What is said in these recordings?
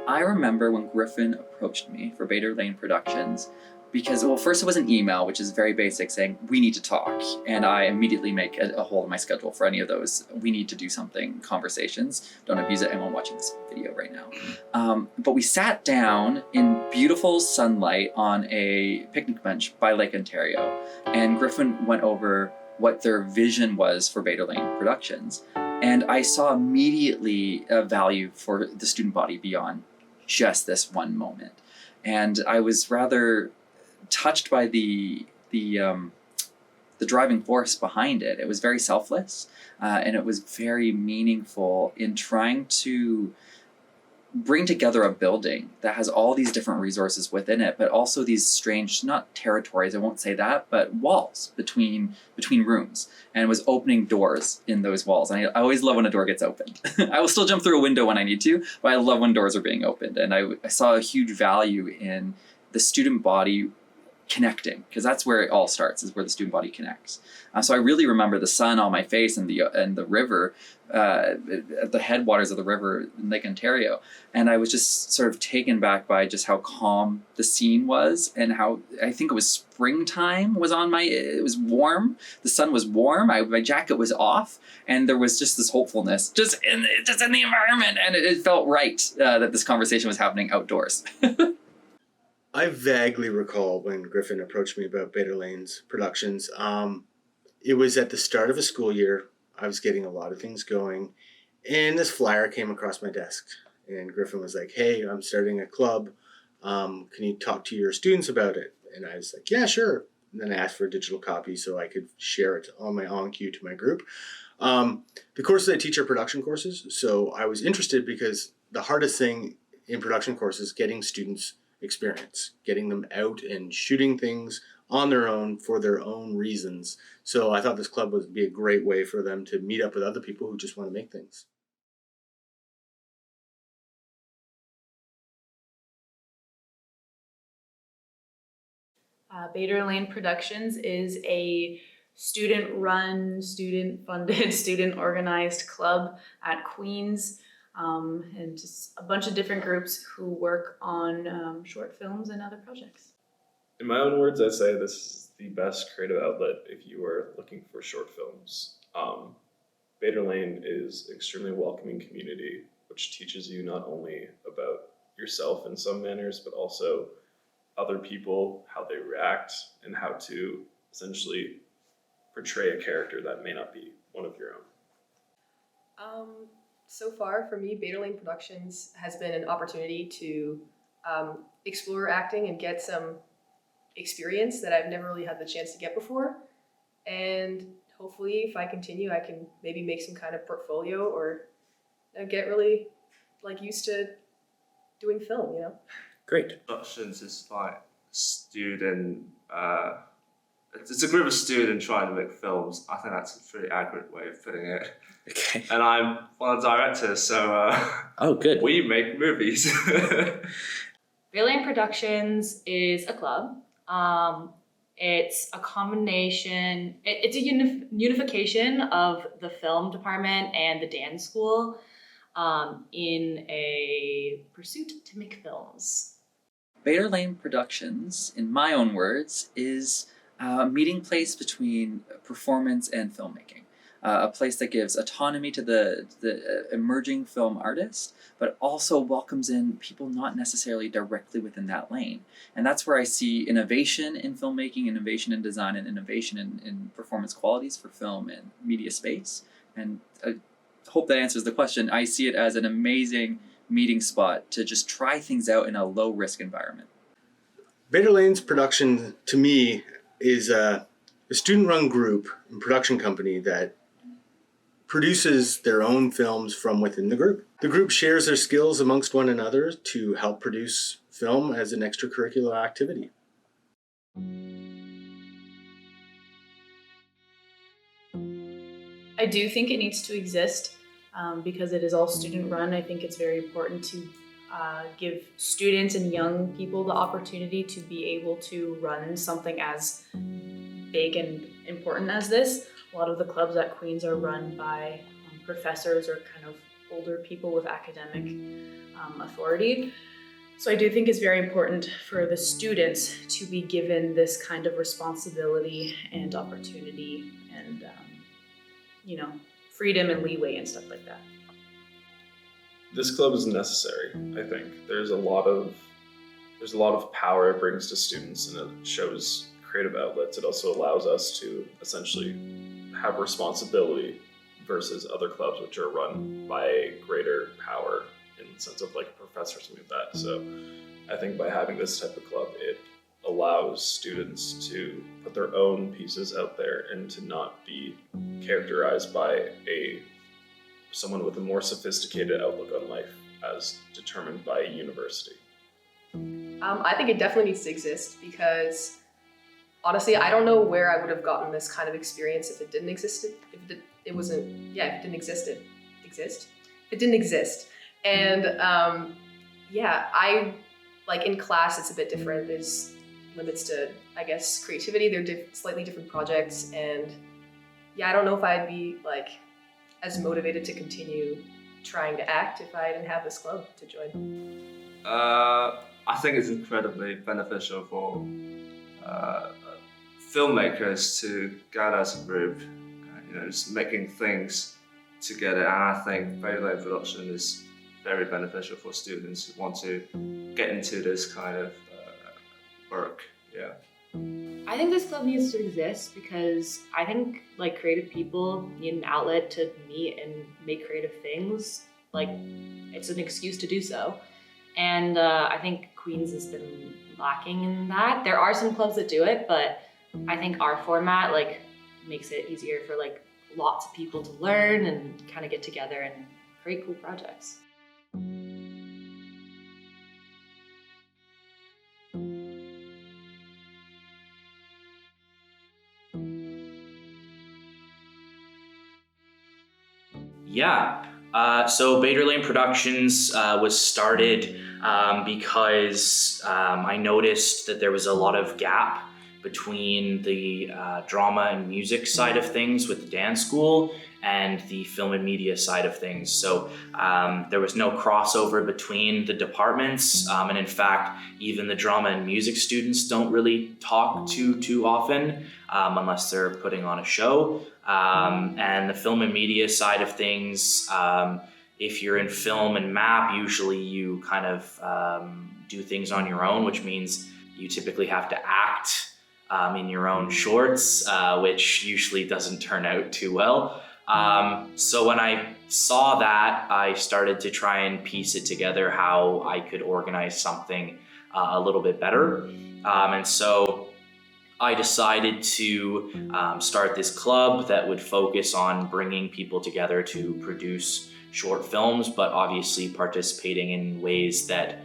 I remember when Griffin approached me for Bader Lane Productions because, well, first it was an email, which is very basic, saying, we need to talk. And I immediately make a hole in my schedule for any of those, we need to do something conversations. Don't abuse it, anyone watching this video right now. But we sat down in beautiful sunlight on a picnic bench by Lake Ontario. And Griffin went over what their vision was for Bader Lane Productions. And I saw immediately a value for the student body beyond just this one moment. And I was rather touched by the driving force behind it. It was very selfless, and it was very meaningful in trying to bring together a building that has all these different resources within it, but also these strange, not territories, I won't say that, but walls between rooms, and was opening doors in those walls. And I always love when a door gets opened. I will still jump through a window when I need to, but I love when doors are being opened. And I saw a huge value in the student body connecting, because that's where it all starts, is where the student body connects. So I really remember the sun on my face and the river, at the headwaters of the river in Lake Ontario. And I was just sort of taken back by just how calm the scene was, and how, I think it was springtime was it was warm. The sun was warm. My jacket was off, and there was just this hopefulness just in the environment. And it felt right that this conversation was happening outdoors. I vaguely recall when Griffin approached me about Bader Lane's Productions. It was at the start of a school year. I was getting a lot of things going, and this flyer came across my desk. And Griffin was like, "Hey, I'm starting a club. Can you talk to your students about it?" And I was like, "Yeah, sure." And then I asked for a digital copy so I could share it on my OnCue to my group. The courses I teach are production courses, so I was interested because the hardest thing in production courses is getting students experience, getting them out and shooting things on their own for their own reasons. So I thought this club would be a great way for them to meet up with other people who just want to make things. Bader Lane Productions is a student-run, student-funded, student-organized club at Queen's. And just a bunch of different groups who work on short films and other projects. In my own words, I'd say this is the best creative outlet if you are looking for short films. Bader Lane is an extremely welcoming community, which teaches you not only about yourself in some manners, but also other people, how they react, and how to essentially portray a character that may not be one of your own. So far, for me, Bader Lane Productions has been an opportunity to explore acting and get some experience that I've never really had the chance to get before. And hopefully, if I continue, I can maybe make some kind of portfolio or get really used to doing film, you know? Great. Productions is like student. It's a group of students trying to make films. I think that's a pretty accurate way of putting it. Okay. And I'm one of the directors, so Oh, good. we make movies. Bader Lane Productions is a club. It's a combination, it's a unification of the film department and the dance school in a pursuit to make films. Bader Lane Productions, in my own words, is a meeting place between performance and filmmaking. A place that gives autonomy to the emerging film artist, but also welcomes in people not necessarily directly within that lane. And that's where I see innovation in filmmaking, innovation in design, and innovation in performance qualities for film and media space. And I hope that answers the question. I see it as an amazing meeting spot to just try things out in a low-risk environment. Bader Lane's Production, to me, is a student-run group and production company that produces their own films from within the group. The group shares their skills amongst one another to help produce film as an extracurricular activity. I do think it needs to exist because it is all student run. I think it's very important to give students and young people the opportunity to be able to run something as big and important as this. A lot of the clubs at Queen's are run by professors or kind of older people with academic authority. So I do think it's very important for the students to be given this kind of responsibility and opportunity and, freedom and leeway and stuff like that. This club is necessary, I think. There's a lot of power it brings to students, and it shows creative outlets. It also allows us to essentially have responsibility versus other clubs which are run by greater power in the sense of like a professor or something like that. So I think by having this type of club, it allows students to put their own pieces out there and to not be characterized by someone with a more sophisticated outlook on life as determined by a university. I think it definitely needs to exist because honestly, I don't know where I would have gotten this kind of experience if it didn't exist. If it didn't exist. And I like in class, it's a bit different. There's limits to, I guess, creativity. They're slightly different projects. And I don't know if I'd be like as motivated to continue trying to act if I didn't have this club to join. I think it's incredibly beneficial for filmmakers to gather as a group, just making things together. And I think Bader Lane Production is very beneficial for students who want to get into this kind of work. Yeah. I think this club needs to exist because I think like creative people need an outlet to meet and make creative things. Like it's an excuse to do so. And I think Queens has been lacking in that. There are some clubs that do it, but I think our format like makes it easier for like lots of people to learn and kind of get together and create cool projects. Yeah. So Bader Lane Productions was started because I noticed that there was a lot of gap between the drama and music side of things with the dance school and the film and media side of things. So there was no crossover between the departments. And in fact, even the drama and music students don't really talk too often unless they're putting on a show. And the film and media side of things, if you're in film and map, usually you kind of do things on your own, which means you typically have to act in your own shorts, which usually doesn't turn out too well. So when I saw that, I started to try and piece it together how I could organize something a little bit better. And so I decided to start this club that would focus on bringing people together to produce short films, but obviously participating in ways that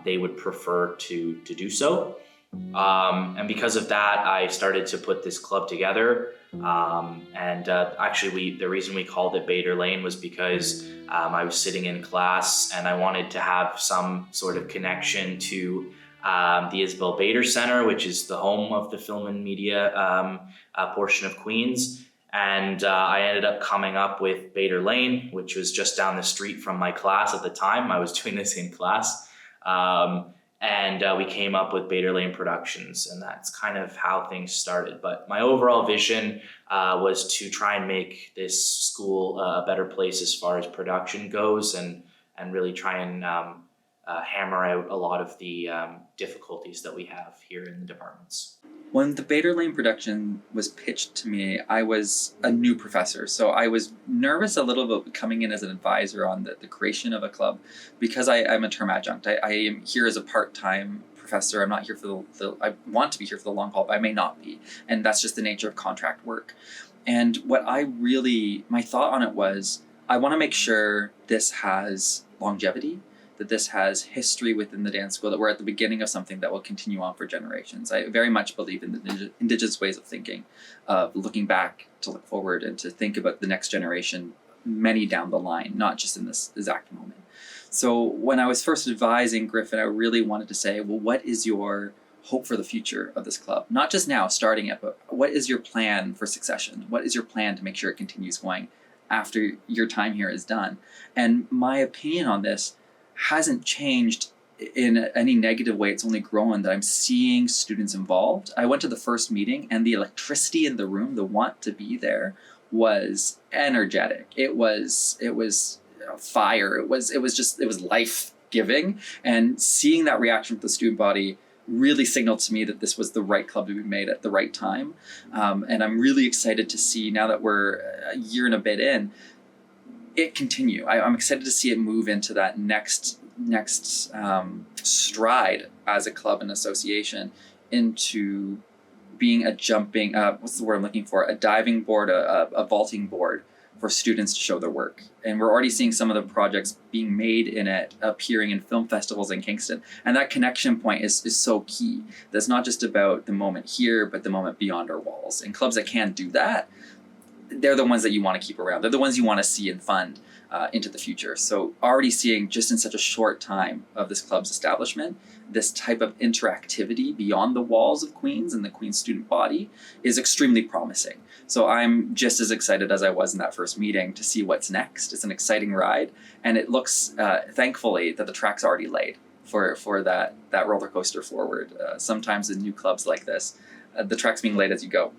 they would prefer to do so. And because of that, I started to put this club together. Actually, the reason we called it Bader Lane was because I was sitting in class and I wanted to have some sort of connection to the Isabel Bader Center, which is the home of the film and media portion of Queens. And I ended up coming up with Bader Lane, which was just down the street from my class at the time. I was doing this in class. And we came up with Bader Lane Productions, and that's kind of how things started. But my overall vision was to try and make this school a better place as far as production goes, and really try and hammer out a lot of the difficulties that we have here in the departments. When the Bader Lane production was pitched to me, I was a new professor, so I was nervous a little about coming in as an advisor on the creation of a club because I'm a term adjunct. I am here as a part-time professor. I'm not here for I want to be here for the long haul, but I may not be, and that's just the nature of contract work. And my thought on it was, I want to make sure this has longevity, that this has history within the dance school, that we're at the beginning of something that will continue on for generations. I very much believe in the Indigenous ways of thinking, of looking back to look forward and to think about the next generation many down the line, not just in this exact moment. So when I was first advising Griffin, I really wanted to say, well, what is your hope for the future of this club? Not just now starting it, but what is your plan for succession? What is your plan to make sure it continues going after your time here is done? And my opinion on this hasn't changed in any negative way. It's only grown, that I'm seeing students involved. I went to the first meeting and the electricity in the room, the want to be there, was energetic. It was fire. It was life giving, and seeing that reaction from the student body really signaled to me that this was the right club to be made at the right time. And I'm really excited to see, now that we're a year and a bit in, it continue. I'm excited to see it move into that next stride as a club and association, into being a jumping, what's the word I'm looking for? A diving board, a vaulting board for students to show their work. And we're already seeing some of the projects being made in it appearing in film festivals in Kingston. And that connection point is so key. That's not just about the moment here, but the moment beyond our walls. And clubs that can do that, they're the ones that you want to keep around. They're the ones you want to see and fund into the future. So already seeing, just in such a short time of this club's establishment, this type of interactivity beyond the walls of Queen's and the Queen's student body is extremely promising. So I'm just as excited as I was in that first meeting to see what's next. It's an exciting ride, and it looks, thankfully, that the track's already laid for that roller coaster forward. Sometimes in new clubs like this, the track's being laid as you go.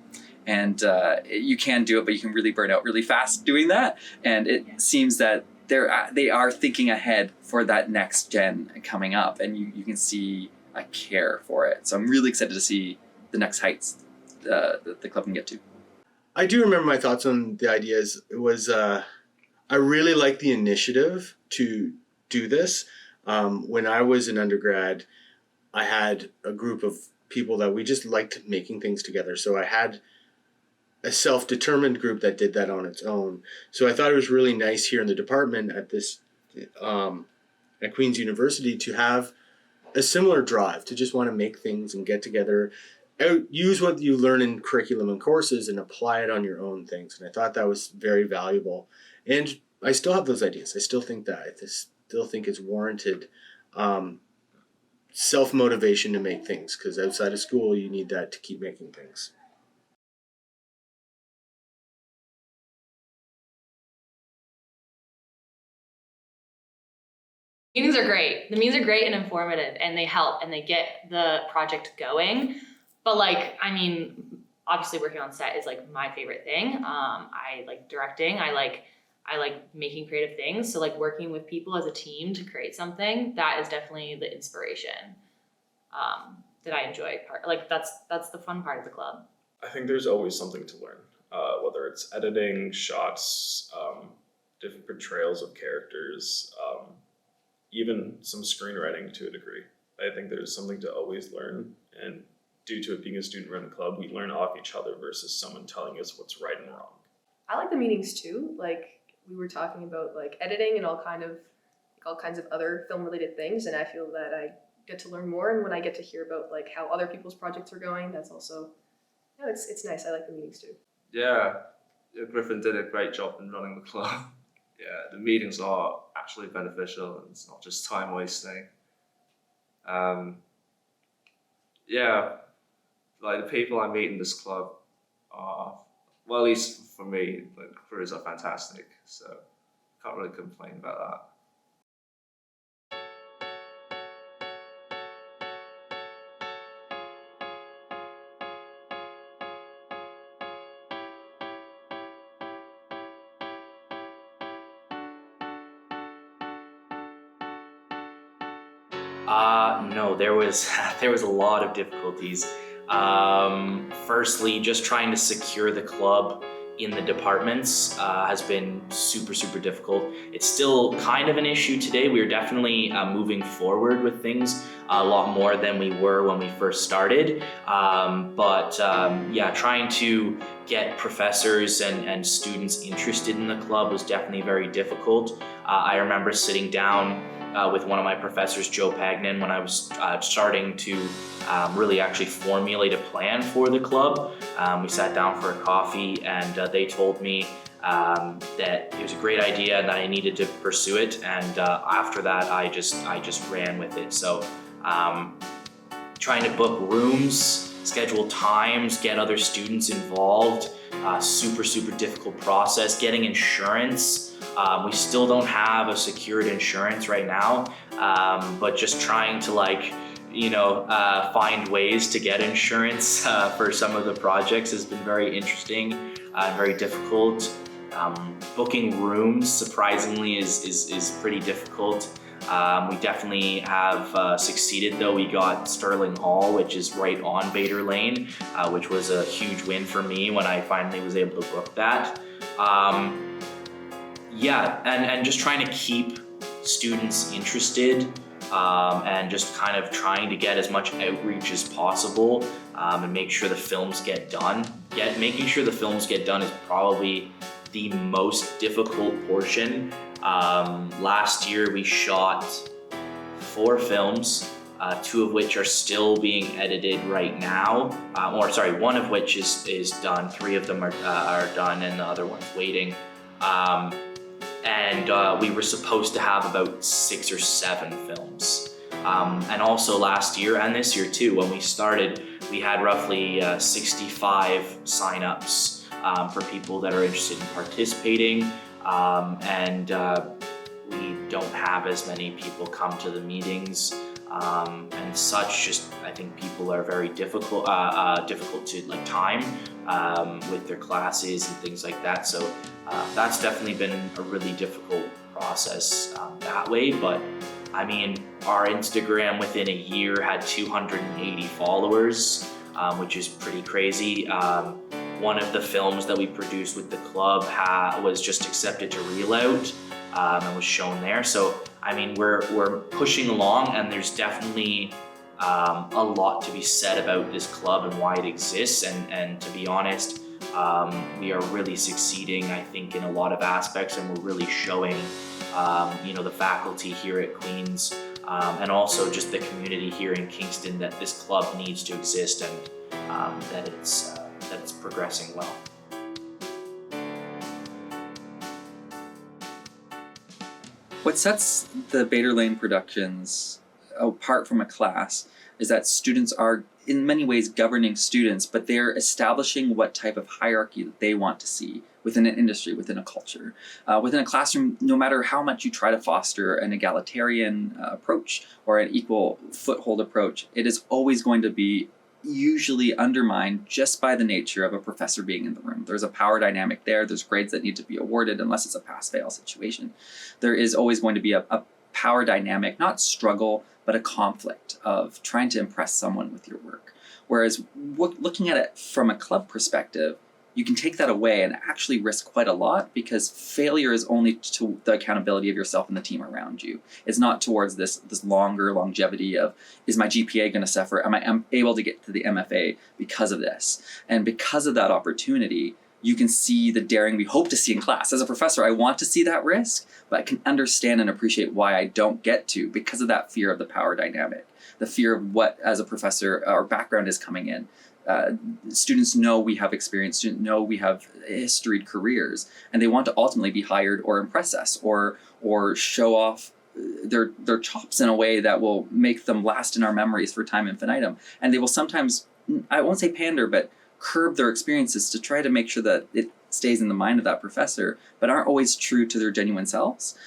And you can do it, but you can really burn out really fast doing that. And it seems that they are thinking ahead for that next gen coming up, and you can see a care for it. So I'm really excited to see the next heights that the club can get to. I do remember my thoughts on the ideas. It was, I really like the initiative to do this. When I was an undergrad, I had a group of people that we just liked making things together. So I had a self-determined group that did that on its own. So I thought it was really nice here in the department at this, at Queen's University, to have a similar drive to just want to make things and get together, use what you learn in curriculum and courses and apply it on your own things. And I thought that was very valuable. And I still have those ideas. I still think that. I still think it's warranted self-motivation to make things, because outside of school, you need that to keep making things. Meetings are great. The meetings are great and informative, and they help and they get the project going. But obviously working on set is like my favorite thing. I like directing. I like making creative things. So like working with people as a team to create something, that is definitely the inspiration that I enjoy. That's the fun part of the club. I think there's always something to learn, whether it's editing, shots, different portrayals of characters, even some screenwriting to a degree. I think there's something to always learn, and due to it being a student-run club, we learn off each other versus someone telling us what's right and wrong. I like the meetings too. Like we were talking about like editing and all kinds of other film-related things, and I feel that I get to learn more. And when I get to hear about like how other people's projects are going, that's also, it's nice. I like the meetings too. Yeah, Griffin did a great job in running the club. Yeah, the meetings are actually beneficial, and it's not just time wasting. Like the people I meet in this club are, well, at least for me, the crews are fantastic. So can't really complain about that. No, there was a lot of difficulties. Firstly, just trying to secure the club in the departments has been super difficult. It's still kind of an issue today. We are definitely moving forward with things a lot more than we were when we first started. Trying to get professors and students interested in the club was definitely very difficult. I remember sitting down with one of my professors, Joe Pagnan, when I was starting to really actually formulate a plan for the club. We sat down for a coffee, and they told me that it was a great idea and that I needed to pursue it. And after that, I just ran with it. So trying to book rooms, schedule times, get other students involved, super difficult process. Getting insurance, we still don't have a secured insurance right now, but just trying to find ways to get insurance for some of the projects has been very interesting, very difficult. Booking rooms, surprisingly, is pretty difficult. We definitely have succeeded though. We got Sterling Hall, which is right on Bader Lane, which was a huge win for me when I finally was able to book that. And just trying to keep students interested, and just kind of trying to get as much outreach as possible, and make sure the films get done. Making sure the films get done is probably the most difficult portion. Last year we shot 4 films, 2 of which are still being edited right now. One of which is done. 3 of them are done, and the other one's waiting. We were supposed to have about 6 or 7 films. And also last year and this year too, when we started, we had roughly 65 signups for people that are interested in participating. We don't have as many people come to the meetings and such. Just I think people are very difficult to time with their classes and things like that. So that's definitely been a really difficult process that way. But I mean, our Instagram within a year had 280 followers, which is pretty crazy. One of the films that we produced with the club was just accepted to Reel Out and was shown there. So I mean, we're pushing along, and there's definitely a lot to be said about this club and why it exists. And to be honest, we are really succeeding, I think, in a lot of aspects, and we're really showing, the faculty here at Queen's, and also just the community here in Kingston, that this club needs to exist, and that it's progressing well. What sets the Bader Lane Productions apart from a class is that students are in many ways governing students, but they're establishing what type of hierarchy that they want to see within an industry, within a culture. Within a classroom, no matter how much you try to foster an egalitarian approach or an equal foothold approach, it is always going to be usually undermined just by the nature of a professor being in the room. There's a power dynamic there. There's grades that need to be awarded unless it's a pass-fail situation. There is always going to be a power dynamic, not struggle, but a conflict of trying to impress someone with your work. Whereas looking at it from a club perspective, you can take that away and actually risk quite a lot, because failure is only to the accountability of yourself and the team around you. It's not towards this longer longevity of, is my GPA going to suffer? Am I able to get to the MFA because of this? And because of that opportunity, you can see the daring we hope to see in class. As a professor, I want to see that risk, but I can understand and appreciate why I don't get to, because of that fear of the power dynamic, the fear of what, as a professor, our background is coming in. Students know we have experience, students know we have historied careers, and they want to ultimately be hired or impress us or show off their chops in a way that will make them last in our memories for time infinitum. And they will sometimes, I won't say pander, but curb their experiences to try to make sure that it stays in the mind of that professor, but aren't always true to their genuine selves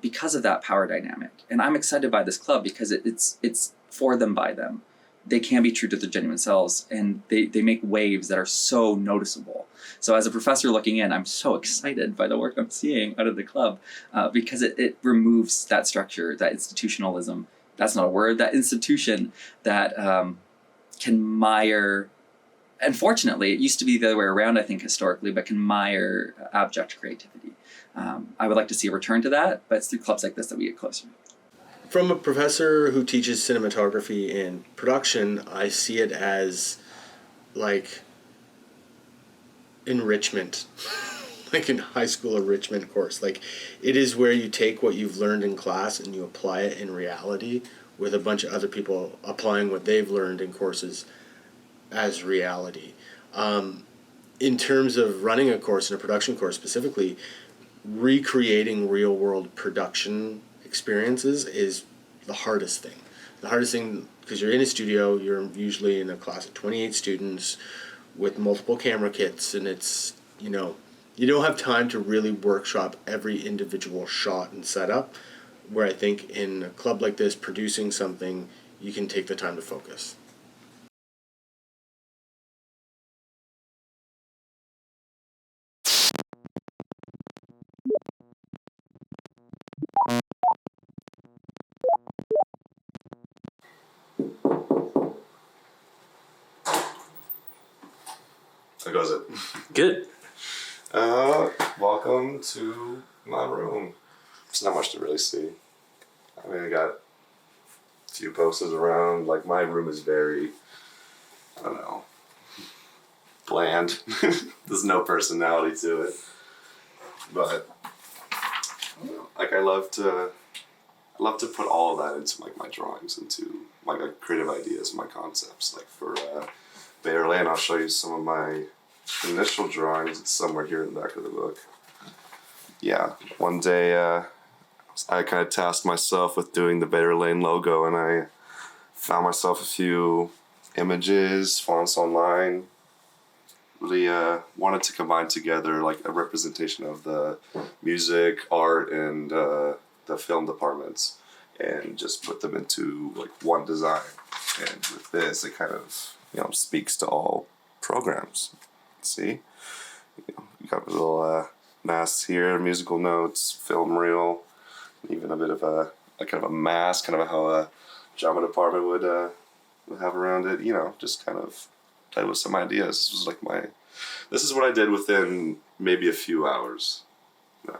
because of that power dynamic. And I'm excited by this club because it's for them, by them. They can be true to their genuine selves, and they make waves that are so noticeable. So as a professor looking in, I'm so excited by the work I'm seeing out of the club because it removes that structure, that institutionalism. That's not a word, that institution that can mire. Unfortunately, it used to be the other way around, I think, historically, but can mire abject creativity. I would like to see a return to that, but it's through clubs like this that we get closer. From a professor who teaches cinematography and production, I see it as like enrichment, like in high school enrichment course. Like, it is where you take what you've learned in class and you apply it in reality with a bunch of other people applying what they've learned in courses as reality. In terms of running a course, and a production course specifically, recreating real world production experiences is the hardest thing. The hardest thing, because you're in a studio, you're usually in a class of 28 students with multiple camera kits, and it's, you know, you don't have time to really workshop every individual shot and setup, where I think in a club like this, producing something, you can take the time to focus. How goes it? Good. Welcome to my room. There's not much to really see. I mean, I got a few posters around. Like, my room is very, I don't know, bland. There's no personality to it. But, like, I love to put all of that into, like, my drawings, into, like creative ideas and my concepts. Like, for Bader Lane, I'll show you some of my initial drawings. It's somewhere here in the back of the book. Yeah, one day I kind of tasked myself with doing the Bader Lane logo, and I found myself a few images, fonts online. Really wanted to combine together like a representation of the music, art, and the film departments, and just put them into like one design. And with this, it kind of, you know, speaks to all programs. See, you got a little masks here, musical notes, film reel, even a bit of a kind of a mask, kind of how a drama department would have around it. You know, just kind of play with some ideas. This was like this is what I did within maybe a few hours. You know,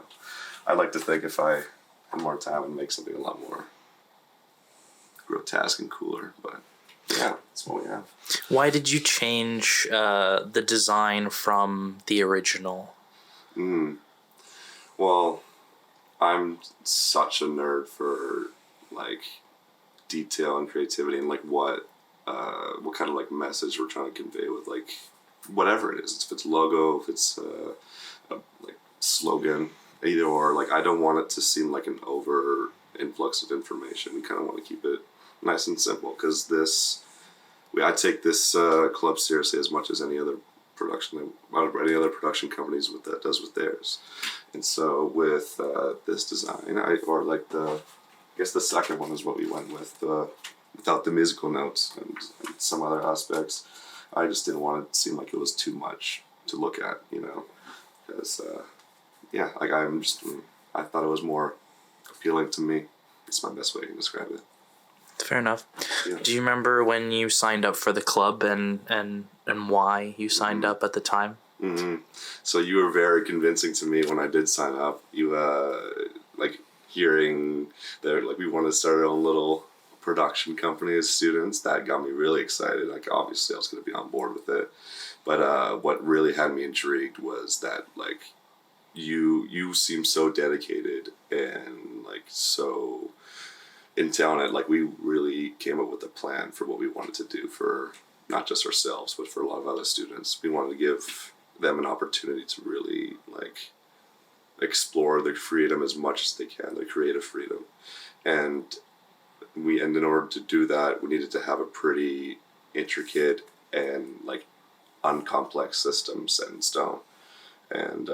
I'd like to think if I had more time, I'd make something a lot more grotesque and cooler, but. Yeah, that's what we have. Why did you change the design from the original? Well, I'm such a nerd for like detail and creativity and like what kind of like message we're trying to convey with like whatever it is. If it's logo, if it's a like slogan, either or. Like I don't want it to seem like an over influx of information. We kind of want to keep it nice and simple, because I take this club seriously as much as any other production companies does with theirs. And so with this design, I guess the second one is what we went with, without the musical notes and some other aspects. I just didn't want it to seem like it was too much to look at, you know, because I thought it was more appealing to me. It's my best way to describe it. Fair enough. Yeah. Do you remember when you signed up for the club and why you signed up at the time? Mm-hmm. So you were very convincing to me when I did sign up. You like hearing that like we wanted to start our own little production company as students. That got me really excited. Like obviously I was going to be on board with it, but what really had me intrigued was that like you seem so dedicated and like so intent on it. Like we really came up with a plan for what we wanted to do for not just ourselves, but for a lot of other students. We wanted to give them an opportunity to really like explore their freedom as much as they can, their creative freedom. And in order to do that, we needed to have a pretty intricate and like uncomplex system set in stone. And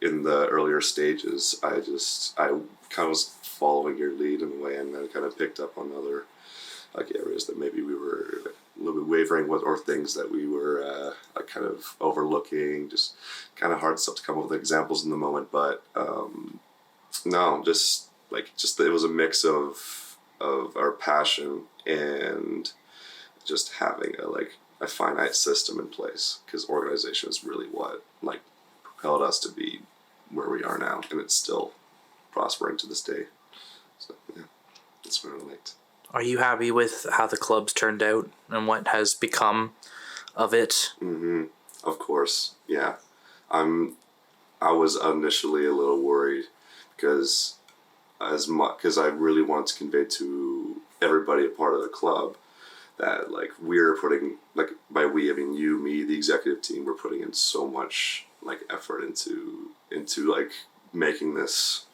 in the earlier stages, I kind of was following your lead in a way, and then kind of picked up on other like areas that maybe we were a little bit wavering with, or things that we were like kind of overlooking. Just kind of hard stuff to come up with examples in the moment, but no, just it was a mix of our passion and just having a finite system in place, because organization is really what like propelled us to be where we are now, and it's still prospering to this day. So yeah, that's what I liked. Are you happy with how the club's turned out and what has become of it? Mm-hmm. Of course, yeah. I was initially a little worried because I really wanted to convey to everybody a part of the club that like we're putting, like by we I mean you, me, the executive team, we're putting in so much like effort into like making this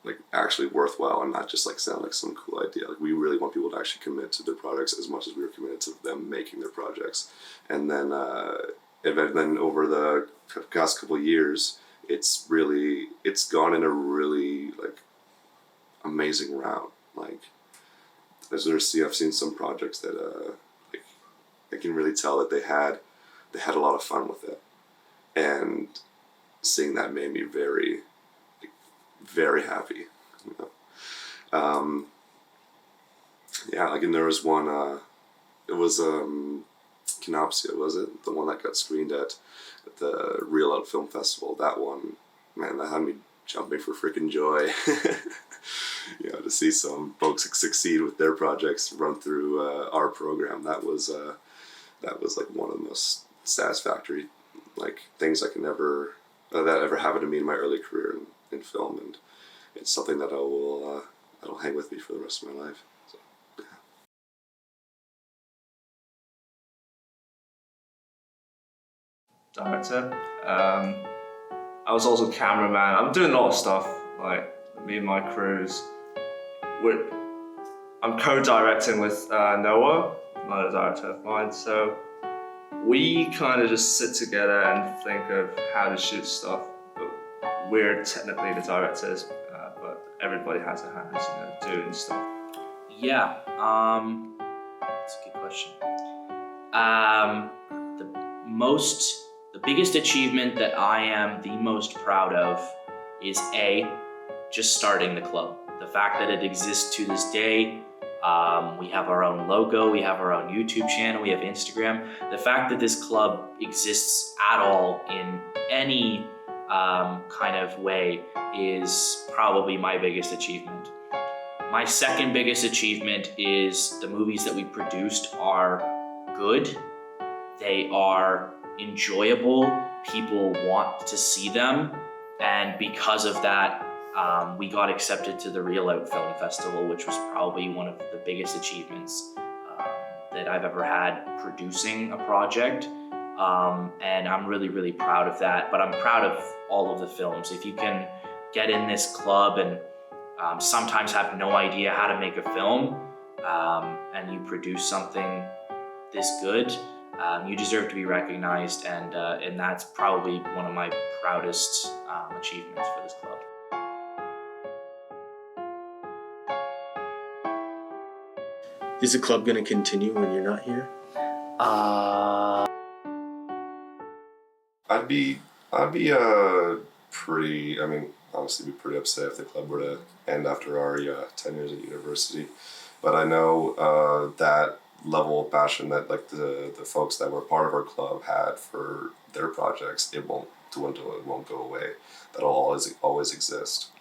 like actually worthwhile and not just like sound like some cool idea. Like we really want people to actually commit to their projects as much as we were committed to them making their projects. And then over the past couple of years, it's gone in a really like amazing route. Like I've seen some projects that like I can really tell that they had a lot of fun with it, and seeing that made me very, very happy. You know? Yeah, like, and there was one. It was Canopsia, was it? The one that got screened at the Real Out Film Festival. That one, man, that had me jumping for freaking joy. You know, to see some folks succeed with their projects run through our program. That was like one of the most satisfactory like things I can ever that ever happened to me in my early career in film, and it's something that that'll hang with me for the rest of my life. So, yeah. Director. I was also cameraman. I'm doing a lot of stuff. Like me and my crews. I'm co-directing with Noah, another director of mine. So we kind of just sit together and think of how to shoot stuff. But we're technically the directors, but everybody has a hand in doing stuff. Yeah, that's a good question. The biggest achievement that I am the most proud of is just starting the club. The fact that it exists to this day. We have our own logo, we have our own YouTube channel, we have Instagram. The fact that this club exists at all in any kind of way is probably my biggest achievement. My second biggest achievement is the movies that we produced are good. They are enjoyable. People want to see them. And because of that, we got accepted to the Real Out Film Festival, which was probably one of the biggest achievements that I've ever had producing a project. And I'm really, really proud of that. But I'm proud of all of the films. If you can get in this club and sometimes have no idea how to make a film, and you produce something this good, you deserve to be recognized, and that's probably one of my proudest achievements for this club. Is the club going to continue when you're not here? I'd be pretty. I mean, honestly, be pretty upset if the club were to end after our 10 years at university. But I know that level of passion that like the folks that were part of our club had for their projects, it won't go away. That'll always exist.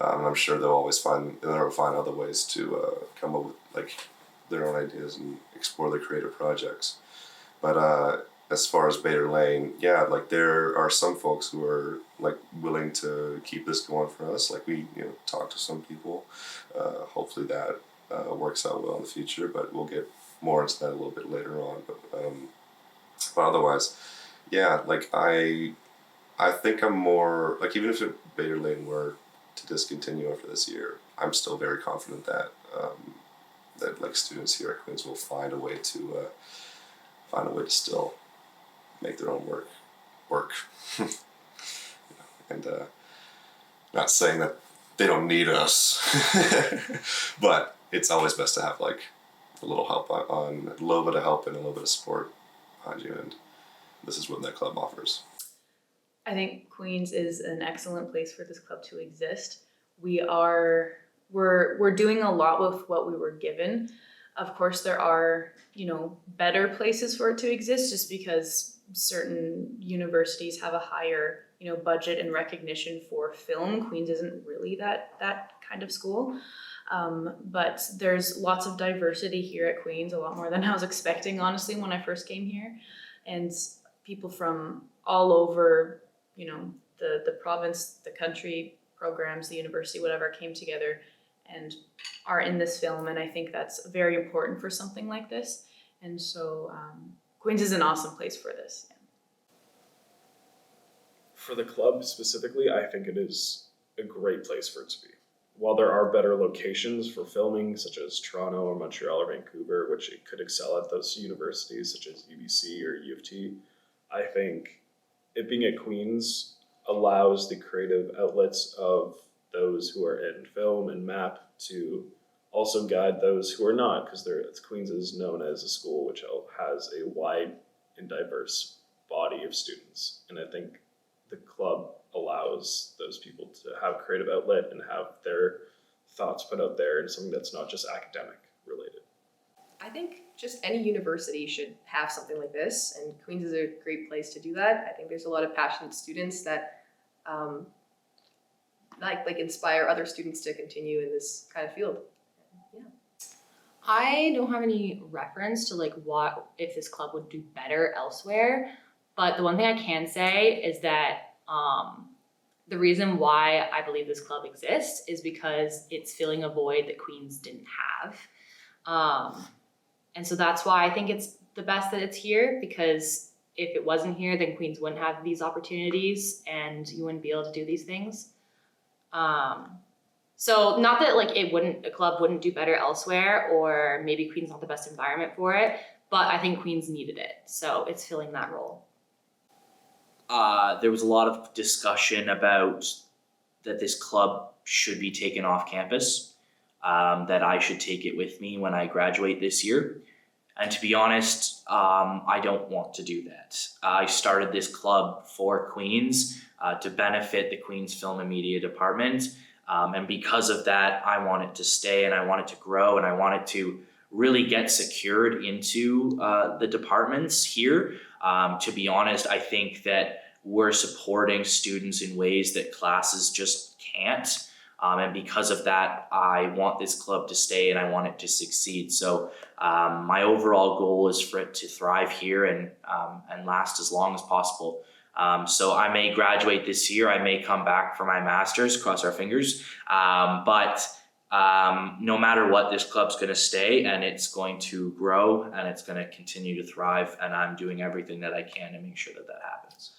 I'm sure they'll find other ways to come up with like their own ideas and explore their creative projects. But as far as Bader Lane, yeah, like there are some folks who are like willing to keep this going for us. Like we talk to some people. Hopefully that works out well in the future, but we'll get more into that a little bit later on. But otherwise, yeah, like I think I'm more like, even if Bader Lane were to discontinue after this year, I'm still very confident that that like students here at Queen's will find a way to still make their own work. And not saying that they don't need us, but it's always best to have like a little help a little bit of help and a little bit of support behind you, and this is what that club offers. I think Queen's is an excellent place for this club to exist. We're doing a lot with what we were given. Of course, there are, better places for it to exist just because certain universities have a higher, budget and recognition for film. Queen's isn't really that kind of school. But there's lots of diversity here at Queen's, a lot more than I was expecting, honestly, when I first came here. And people from all over, the province, the country, programs, the university, whatever, came together and are in this film. And I think that's very important for something like this. And so Queen's is an awesome place for this. Yeah. For the club specifically, I think it is a great place for it to be. while there are better locations for filming, such as Toronto or Montreal or Vancouver, which it could excel at those universities such as UBC or U of T, I think it being at Queen's allows the creative outlets of those who are in film and map to also guide those who are not, because Queen's is known as a school which has a wide and diverse body of students. And I think the club allows those people to have creative outlet and have their thoughts put out there in something that's not just academic related. I think just any university should have something like this, and Queen's is a great place to do that. I think there's a lot of passionate students that like inspire other students to continue in this kind of field. Yeah. I don't have any reference to like what if this club would do better elsewhere, but the one thing I can say is that the reason why I believe this club exists is because it's filling a void that Queen's didn't have. And so that's why I think it's the best that it's here, because if it wasn't here, then Queen's wouldn't have these opportunities and you wouldn't be able to do these things. So not that like a club wouldn't do better elsewhere, or maybe Queen's not the best environment for it, but I think Queen's needed it. So it's filling that role. There was a lot of discussion about that this club should be taken off campus, that I should take it with me when I graduate this year. And to be honest, I don't want to do that. I started this club for Queen's to benefit the Queen's Film and Media Department. And because of that, I want it to stay and I want it to grow and I want it to really get secured into the departments here. To be honest, I think that we're supporting students in ways that classes just can't. And because of that, I want this club to stay and I want it to succeed. So my overall goal is for it to thrive here and last as long as possible. So I may graduate this year. I may come back for my master's, cross our fingers. But no matter what, this club's going to stay and it's going to grow and it's going to continue to thrive. And I'm doing everything that I can to make sure that that happens.